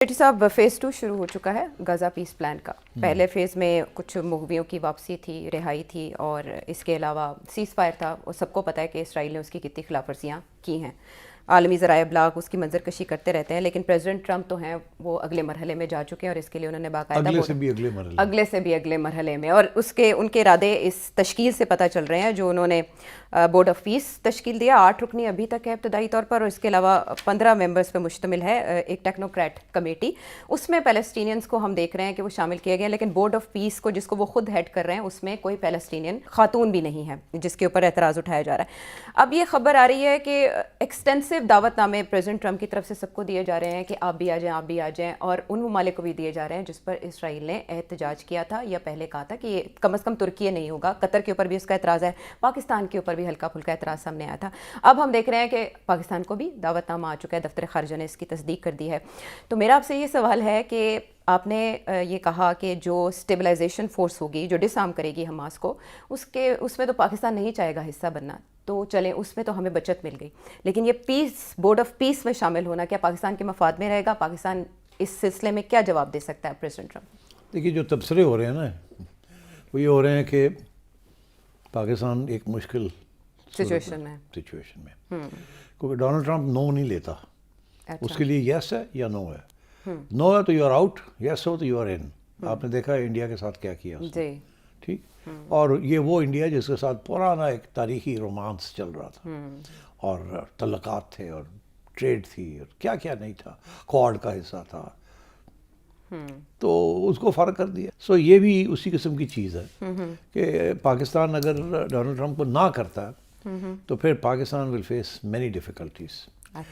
بیٹی صاحب فیز 2 شروع ہو چکا ہے غزہ پیس پلان کا. پہلے فیز میں کچھ مغویوں کی واپسی تھی, رہائی تھی, اور اس کے علاوہ سیز فائر تھا. اور سب کو پتہ ہے کہ اسرائیل نے اس کی کتنی خلاف ورزیاں کی ہیں. عالمی ذرائع ابلاغ اس کی منظر کشی کرتے رہتے ہیں, لیکن پریزیڈنٹ ٹرمپ تو ہیں وہ اگلے مرحلے میں جا چکے ہیں, اور اس کے لیے انہوں نے باقاعدہ اگلے سے بھی اگلے مرحلے میں, اور ان کے ارادے اس تشکیل سے پتہ چل رہے ہیں جو انہوں نے بورڈ آف پیس تشکیل دیا. 8 رکنی ابھی تک ہے ابتدائی طور پر, اور اس کے علاوہ 15 ممبرز پہ مشتمل ہے ایک ٹیکنوکریٹ کمیٹی. اس میں پیلسٹینینز کو ہم دیکھ رہے ہیں کہ وہ شامل کیے گئے, لیکن بورڈ آف پیس کو جس کو وہ خود ہیڈ کر رہے ہیں اس میں کوئی پیلسٹینین خاتون بھی نہیں ہے, جس کے اوپر اعتراض اٹھایا جا رہا ہے. اب یہ خبر آ رہی ہے کہ ایکسٹینسو دعوت نامے پریزیڈنٹ ٹرمپ کی طرف سے سب کو دیے جا رہے ہیں کہ آپ بھی آ جائیں, اور ان ممالک کو بھی دیے جا رہے ہیں جس پر اسرائیل نے احتجاج کیا تھا یا پہلے کہا تھا کہ یہ کم از کم ترکی نہیں ہوگا. قطر کے اوپر بھی اس کا اعتراض ہے, پاکستان کے اوپر بھی ہلکا پھلکا اعتراض سامنے آیا تھا. اب ہم دیکھ رہے ہیں کہ پاکستان کو بھی دعوت نامہ آ چکا ہے, دفتر خارجہ نے اس کی تصدیق کر دی ہے. تو میرا آپ سے یہ سوال ہے کہ آپ نے یہ کہا کہ جو اسٹیبلائزیشن فورس ہوگی جو ڈس آرم کرے گی حماس کو, اس میں تو پاکستان نہیں چاہے گا حصہ بننا, تو چلیں اس میں تو ہمیں بچت مل گئی, لیکن یہ بورڈ آف پیس میں شامل ہونا کیا پاکستان کے مفاد میں رہے گا؟ پاکستان اس سلسلے میں کیا جواب دے سکتا ہے پریزیڈنٹ ٹرمپ؟ دیکھیے, جو تبصرے ہو رہے ہیں نا وہ یہ ہو رہے ہیں کہ پاکستان ایک مشکل سچویشن میں کیونکہ ڈونلڈ ٹرمپ نو نہیں لیتا. اس کے لیے یس ہے یا نو ہے. نو ہے تو یو آر آؤٹ, یس ہو تو یو آر ان. آپ نے دیکھا ہے انڈیا کے ساتھ کیا کیا اس نے, ٹھیک. اور یہ وہ انڈیا جس کے ساتھ پرانا ایک تاریخی رومانس چل رہا تھا, اور تعلقات تھے, اور ٹریڈ تھی, اور کیا کیا نہیں تھا, کوڈ کا حصہ تھا, تو اس کو فرق کر دیا. سو یہ بھی اسی قسم کی چیز ہے کہ پاکستان اگر ڈونلڈ ٹرمپ کو نہ کرتا تو پھر Pakistan will face many difficulties.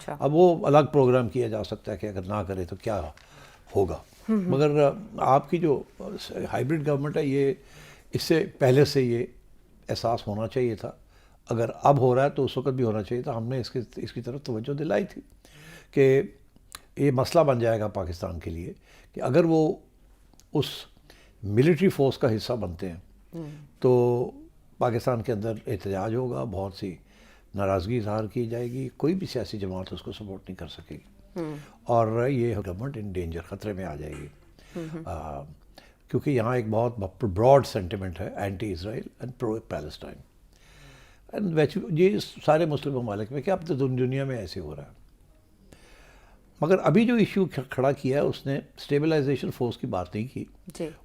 اب وہ الگ پروگرام کیا جا سکتا ہے کہ اگر نہ کرے تو کیا ہوگا, مگر آپ کی جو ہائیبرڈ گورنمنٹ ہے, یہ اس سے پہلے سے یہ احساس ہونا چاہیے تھا. اگر اب ہو رہا ہے تو اس وقت بھی ہونا چاہیے تھا. ہم نے اس کی طرف توجہ دلائی تھی کہ یہ مسئلہ بن جائے گا پاکستان کے لیے کہ اگر وہ اس ملٹری فورس کا حصہ بنتے ہیں تو پاکستان کے اندر احتجاج ہوگا, بہت سی ناراضگی اظہار کی جائے گی, کوئی بھی سیاسی جماعت اس کو سپورٹ نہیں کر سکے گی, اور یہ گورنمنٹ ان ڈینجر, خطرے میں آ جائے گی. کیونکہ یہاں ایک بہت براڈ سینٹیمنٹ ہے anti Israel and pro Palestine, and یہ سارے مسلم ممالک میں کہ اب تو دنیا میں ایسے ہو رہا ہے. مگر ابھی جو ایشو کھڑا کیا ہے اس نے اسٹیبلائزیشن فورس کی بات نہیں کی,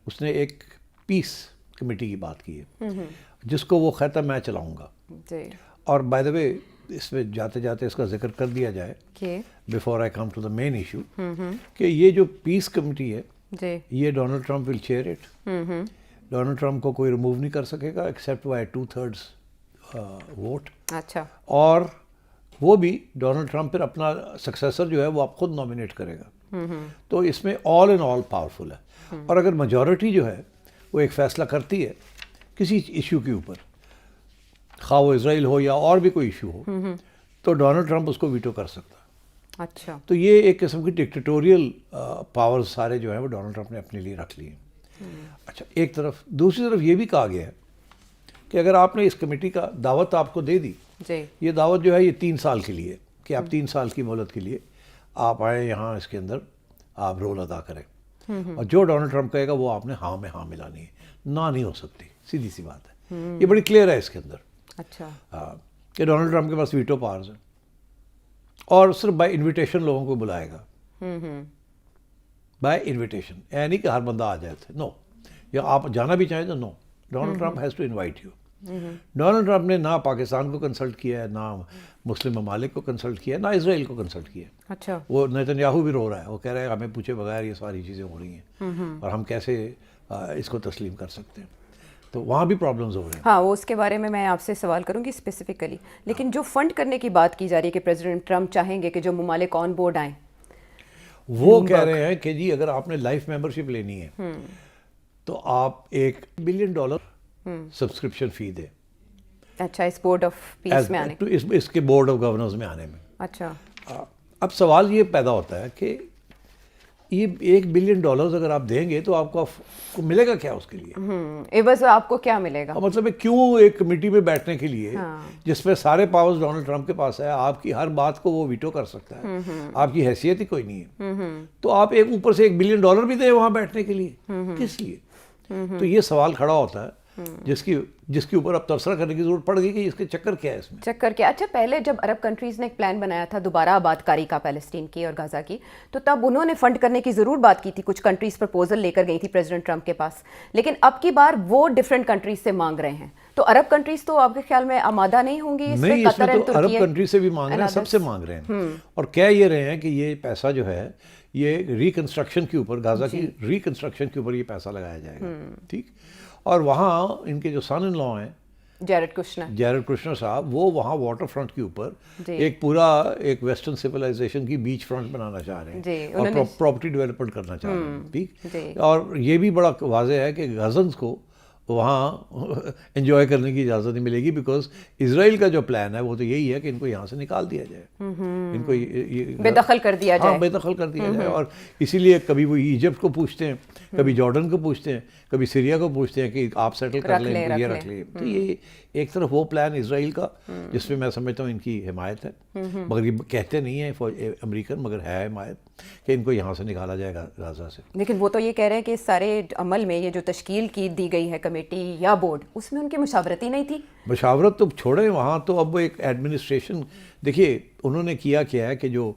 اس نے ایک پیس کمیٹی کی بات کی ہے جس کو وہ کہتا میں چلاؤں گا. اور بائی دا وے اس میں جاتے جاتے اس کا ذکر کر دیا جائے before I come to the main issue کہ یہ جو پیس کمیٹی ہے یہ Donald Trump will chair it. Donald Trump کو کوئی ریموو نہیں کر سکے گا ایکسیپٹ بائی 2/3 ووٹ. اچھا. اور وہ بھی ڈونلڈ ٹرمپ پھر اپنا سکسیسر جو ہے وہ آپ خود نامینیٹ کرے گا. تو اس میں آل ان آل پاورفل ہے. اور اگر میجورٹی جو ہے وہ ایک فیصلہ کرتی ہے کسی ایشو کے اوپر, خواہ وہ اسرائیل ہو یا اور بھی کوئی ایشو ہو, تو ڈونلڈ ٹرمپ اس کو ویٹو کر سکتا ہے. اچھا. تو یہ ایک قسم کی ڈکٹیٹوریل پاورز سارے جو ہیں وہ ڈونلڈ ٹرمپ نے اپنے لیے رکھ لیے. اچھا, ایک طرف. دوسری طرف یہ بھی کہا گیا ہے کہ اگر آپ نے اس کمیٹی کا دعوت آپ کو دے دی, یہ دعوت جو ہے یہ 3 سال کے لیے کہ آپ 3 سال کی مہلت کے لیے آپ آئیں یہاں, اس کے اندر آپ رول ادا کریں, اور جو ڈونلڈ ٹرمپ کہے گا وہ آپ نے ہاں میں ہاں ملانی ہے, نہ نہیں ہو سکتی. سیدھی سی بات ہے, یہ بڑی کلیئر ہے اس کے اندر. اچھا. کہ ڈونلڈ ٹرمپ کے پاس ویٹو پاورز ہیں, اور صرف بائی انویٹیشن لوگوں کو بلائے گا. بائی انویٹیشن, یعنی کہ ہر بندہ آ جائے تھے, نو, یا آپ جانا بھی چاہیں تو no, Donald Trump has to invite you. Donald Trump نے نہ پاکستان کو کنسلٹ کیا ہے, نہ مسلم ممالک کو کنسلٹ کیا ہے, نہ اسرائیل کو کنسلٹ کیا ہے. اچھا. وہ نیتنیاہو بھی رو رہا ہے, وہ کہہ رہا ہے ہمیں پوچھے بغیر یہ ساری چیزیں ہو رہی ہیں اور ہم کیسے اس کو تسلیم کر سکتے ہیں. تو وہاں بھی پرابلمز ہو رہے ہیں. ہاں, وہ اس کے بارے میں آپ سے سوال کروں گی اسپیسیفکلی. لیکن جو فنڈ کرنے کی بات کی جا رہی ہے کہ پریزیڈنٹ ٹرمپ چاہیں گے کہ جو ممالک آن بورڈ آئیں, وہ کہہ رہے ہیں کہ جی اگر آپ نے لائف ممبرشپ لینی ہے تو آپ $1 بلین سبسکرپشن فی دیں. اچھا, اس بورڈ آف پیس میں آنے, اس کے بورڈ آف گورنرز میں آنے میں. اچھا. اب سوال یہ پیدا ہوتا ہے کہ یہ $1 بلین اگر آپ دیں گے تو آپ کو ملے گا کیا اس کے لیے؟ عوض آپ کو کیا ملے گا؟ مطلب ہے کیوں ایک کمیٹی میں بیٹھنے کے لیے جس میں سارے پاورز ڈونلڈ ٹرمپ کے پاس ہے، آپ کی ہر بات کو وہ ویٹو کر سکتا ہے، آپ کی حیثیت ہی کوئی نہیں ہے، تو آپ ایک اوپر سے $1 بلین بھی دیں وہاں بیٹھنے کے لیے، کس لیے؟ تو یہ سوال کھڑا ہوتا ہے جس کے اوپر اب تبصرہ کرنے کی ضرورت پڑ گئی کہ اس کے چکر کیا ہے اس میں. چکر کیا؟ اچھا پہلے جب عرب کنٹریز نے ایک پلان بنایا تھا دوبارہ آباد کاری کا پیلسٹین کی اور غزہ کی، تو تب انہوں نے فنڈ کرنے کی ضرور بات کی تھی، کچھ کنٹریز پرپوزل لے کر گئی تھی پریزیڈنٹ ٹرمپ کے پاس، لیکن اب کی بار وہ ڈفرینٹ کنٹریز سے مانگ رہے ہیں، تو عرب کنٹریز تو آپ کے خیال میں آمادہ نہیں ہوں گی؟ نہیں، اس میں تو عرب کنٹریز سے بھی مانگ رہے ہیں، سب سے مانگ رہے ہیں، اور کہہ یہ رہے ہیں کہ یہ پیسہ جو ہے یہ ریکنسٹرکشن کے اوپر، غزہ کی ریکنسٹرکشن کے اوپر یہ پیسہ لگایا جائے گا، ٹھیک. اور وہاں ان کے جو سن ان لا ہیں جیرڈ کشنر صاحب، وہ وہاں واٹر فرنٹ کے اوپر ایک پورا ایک ویسٹرن سویلائزیشن کی بیچ فرنٹ بنانا چاہ رہے ہیں اور پراپرٹی ڈیولپمنٹ کرنا چاہ رہے ہیں، ٹھیک. اور یہ بھی بڑا واضح ہے کہ غزنز کو وہاں انجوائے کرنے کی اجازت نہیں ملے گی، بیکاز اسرائیل کا جو پلان ہے وہ تو یہی ہے کہ ان کو یہاں سے نکال دیا جائے، ان کو بے دخل کر دیا جائے، بے دخل کر دیا جائے. اور اسی لیے کبھی وہ ایجپٹ کو پوچھتے ہیں، کبھی جارڈن کو پوچھتے ہیں، کبھی سیریا کو پوچھتے ہیں کہ آپ سیٹل کر لیں، یہ رکھ لیں. تو یہ ایک طرف وہ پلان اسرائیل کا جس میں میں سمجھتا ہوں ان کی حمایت ہے، مگر یہ کہتے نہیں ہیں امریکن، مگر ہے حمایت کہ ان کو یہاں سے نکالا جائے گا غزہ سے. لیکن وہ تو یہ کہہ رہے ہیں کہ اس سارے عمل میں یہ جو تشکیل کی دی گئی ہے کمیٹی یا بورڈ، اس میں ان کی مشاورت ہی نہیں تھی. مشاورت تو چھوڑیں، وہاں تو اب ایک ایڈمنسٹریشن، دیکھیے انہوں نے کیا ہے کہ جو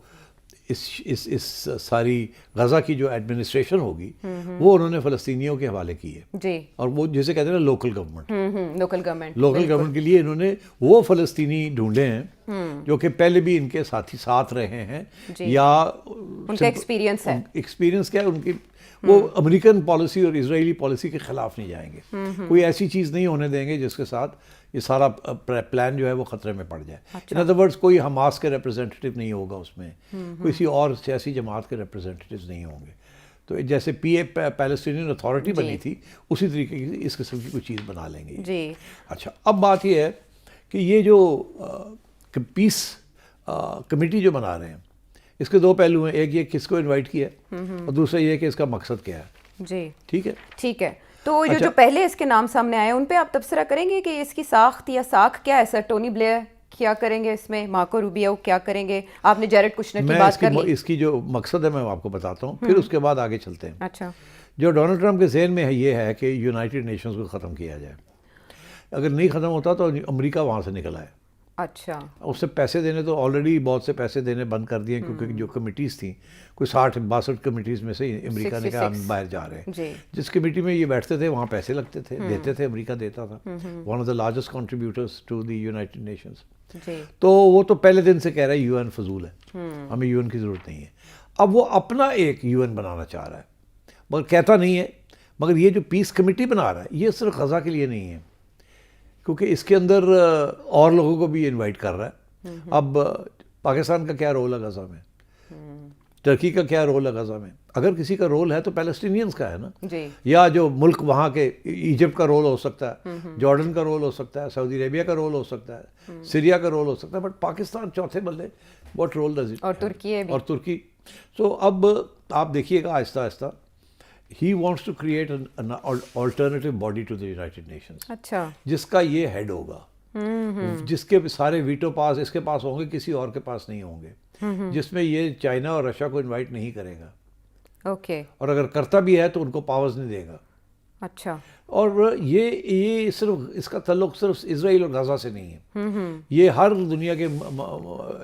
اس ساری غزہ کی جو ایڈمنسٹریشن ہوگی وہ انہوں نے فلسطینیوں کے حوالے کی ہے جی، اور وہ جسے کہتے ہیں نا لوکل گورنمنٹ کے لیے انہوں نے وہ فلسطینی ڈھونڈے ہیں جو کہ پہلے بھی ان کے ساتھ رہے ہیں، یا ان کا ایکسپیرینس کیا ہے ان کی، وہ امریکن پالیسی اور اسرائیلی پالیسی کے خلاف نہیں جائیں گے، کوئی ایسی چیز نہیں ہونے دیں گے جس کے ساتھ یہ سارا پلان جو ہے وہ خطرے میں پڑ جائے. ان ادر ورڈز کوئی حماس کے ریپرزینٹیٹیو نہیں ہوگا اس میں، کسی اور سیاسی جماعت کے ریپرزینٹیٹیوز نہیں ہوں گے. تو جیسے پیلسٹینین اتھارٹی بنی تھی اسی طریقے کی اس قسم کی کوئی چیز بنا لیں گے جی. اچھا اب بات یہ ہے کہ یہ جو پیس کمیٹی جو بنا رہے ہیں اس کے دو پہلو ہیں، ایک یہ کس کو انوائٹ کیا ہے اور دوسرا یہ کہ اس کا مقصد کیا ہے جی. ٹھیک ہے. تو جو پہلے اس کے نام سامنے آئے ان پہ آپ تبصرہ کریں گے کہ اس کی ساخت یا ساکھ کیا ہے؟ سر ٹونی بلیئر کیا کریں گے اس میں، مارکو روبیو کیا کریں گے؟ آپ نے جیرڈ کشنر کی بات کر لی، اس کی جو مقصد ہے میں آپ کو بتاتا ہوں، پھر اس کے بعد آگے چلتے ہیں. اچھا، جو ڈونلڈ ٹرمپ کے ذہن میں ہے یہ ہے کہ یونائٹڈ نیشنز کو ختم کیا جائے. اگر نہیں ختم ہوتا تو امریکہ وہاں سے نکل آئے. اچھا، اس سے پیسے دینے تو آلریڈی بہت سے پیسے دینے بند کر دیے، کیونکہ جو کمیٹیز تھیں کوئی 60-62 کمیٹیز میں سے امریکہ نے کہا ہم باہر جا رہے ہیں. جس کمیٹی میں یہ بیٹھتے تھے وہاں پیسے لگتے تھے، دیتے تھے، امریکہ دیتا تھا، one of the largest contributors to the United Nations. تو وہ تو پہلے دن سے کہہ رہا ہے یو این فضول ہے، ہمیں یو این کی ضرورت نہیں ہے. اب وہ اپنا ایک یو این بنانا چاہ رہا ہے، مگر کہتا نہیں ہے. مگر یہ جو پیس کمیٹی بنا رہا ہے یہ صرف غزہ کے لیے نہیں ہے، کیونکہ اس کے اندر اور لوگوں کو بھی انوائٹ کر رہا ہے. اب پاکستان کا کیا رول ہے غزہ میں، ترکی کا کیا رول ہے غزہ میں؟ اگر کسی کا رول ہے تو پیلسٹینینز کا ہے نا جی، یا جو ملک وہاں کے ایجپٹ کا رول ہو سکتا ہے، جارڈن کا رول ہو سکتا ہے، سعودی عربیہ کا رول ہو سکتا ہے، سیریا کا رول ہو سکتا ہے، بٹ پاکستان چوتھے بلے واٹ رول ڈز اٹ، اور ترکی. تو اب آپ دیکھیے گا آہستہ آہستہ he wants to create an alternative body to the United Nations. اچھا، جس کا یہ ہیڈ ہوگا، جس کے سارے ویٹو پاس اس کے پاس ہوں گے، کسی اور کے پاس نہیں ہوں گے، جس میں یہ چائنا اور رشیا کو انوائٹ نہیں کرے گا. اوکے، اور اگر کرتا بھی ہے تو ان کو پاورز نہیں دے گا. اچھا، اور یہ صرف اس کا تعلق صرف اسرائیل اور غزہ سے نہیں ہے، یہ ہر دنیا کے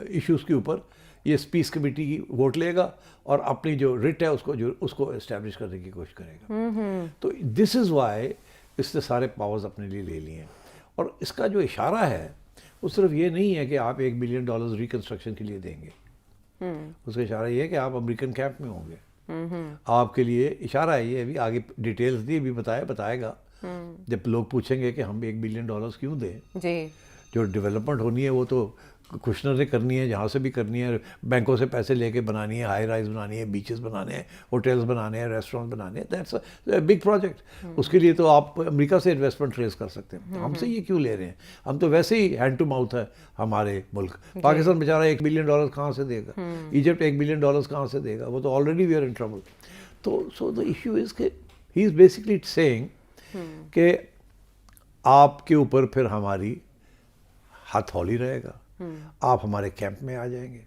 ایشوز کے اوپر یہ پیس کمیٹی کی ووٹ لے گا اور اپنی جو رٹ ہے اس کو اسٹیبلش کرنے کی کوشش کرے گا. تو دس از وائی اس نے سارے پاورز اپنے لیے لے لیے ہیں. اور اس کا جو اشارہ ہے وہ صرف یہ نہیں ہے کہ آپ $1 بلین ریکنسٹرکشن کے لیے دیں گے، اس کا اشارہ یہ ہے کہ آپ امریکن کیمپ میں ہوں گے. آپ کے لیے اشارہ ہے، یہ ابھی آگے ڈیٹیلز دی بھی بتائے گا. جب لوگ پوچھیں گے کہ ہم $1 بلین کیوں دیں، جو ڈیولپمنٹ ہونی ہے وہ تو کشنر نے کرنی ہے، جہاں سے بھی کرنی ہے، بینکوں سے پیسے لے کے بنانی ہے، ہائی رائز بنانی ہے، بیچز بنانے ہیں، ہوٹلز بنانے ہیں، ریسٹورینٹ بنانے ہیں. That's a big project. اس کے لیے تو آپ امریکہ سے انویسٹمنٹ ریز کر سکتے ہیں. ہم سے یہ کیوں لے رہے ہیں؟ ہم تو ویسے ہی ہینڈ ٹو ماؤتھ ہے ہمارے ملک. پاکستان بیچارہ $1 بلین کہاں سے دے گا؟ ایجپٹ $1 بلین کہاں سے دے گا؟ وہ تو already we are in trouble. تو سو دا ایشو از کہ ہی از بیسکلی سیئنگ کہ آپ کے اوپر پھر ہماری ہاتھ ہولی رہے گا, آپ ہمارے کیمپ میں آ جائیں گے.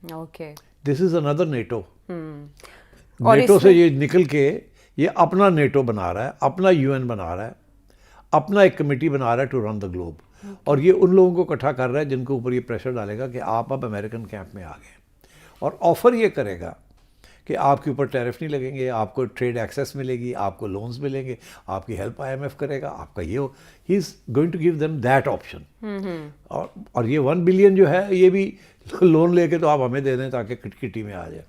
اوکے, دس از اندر نیٹو. نیٹو سے یہ نکل کے یہ اپنا نیٹو بنا رہا ہے, اپنا یو این بنا رہا ہے, اپنا ایک کمیٹی بنا رہا ہے ٹو رن دا گلوب. اور یہ ان لوگوں کو اکٹھا کر رہا ہے جن کے اوپر یہ پریشر ڈالے گا کہ آپ اب امریکن کیمپ میں آ گئے, اور آفر یہ کرے گا کہ آپ کے اوپر ٹیرف نہیں لگیں گے, آپ کو ٹریڈ ایکسیس ملے گی, آپ کو لونز ملیں گے, آپ کی ہیلپ آئی ایم ایف کرے گا, آپ کا یہ ہو. He is going to give them that option. اور یہ $1 بلین جو ہے یہ بھی لون لے کے تو آپ ہمیں دے دیں تاکہ کٹی میں آ جائے.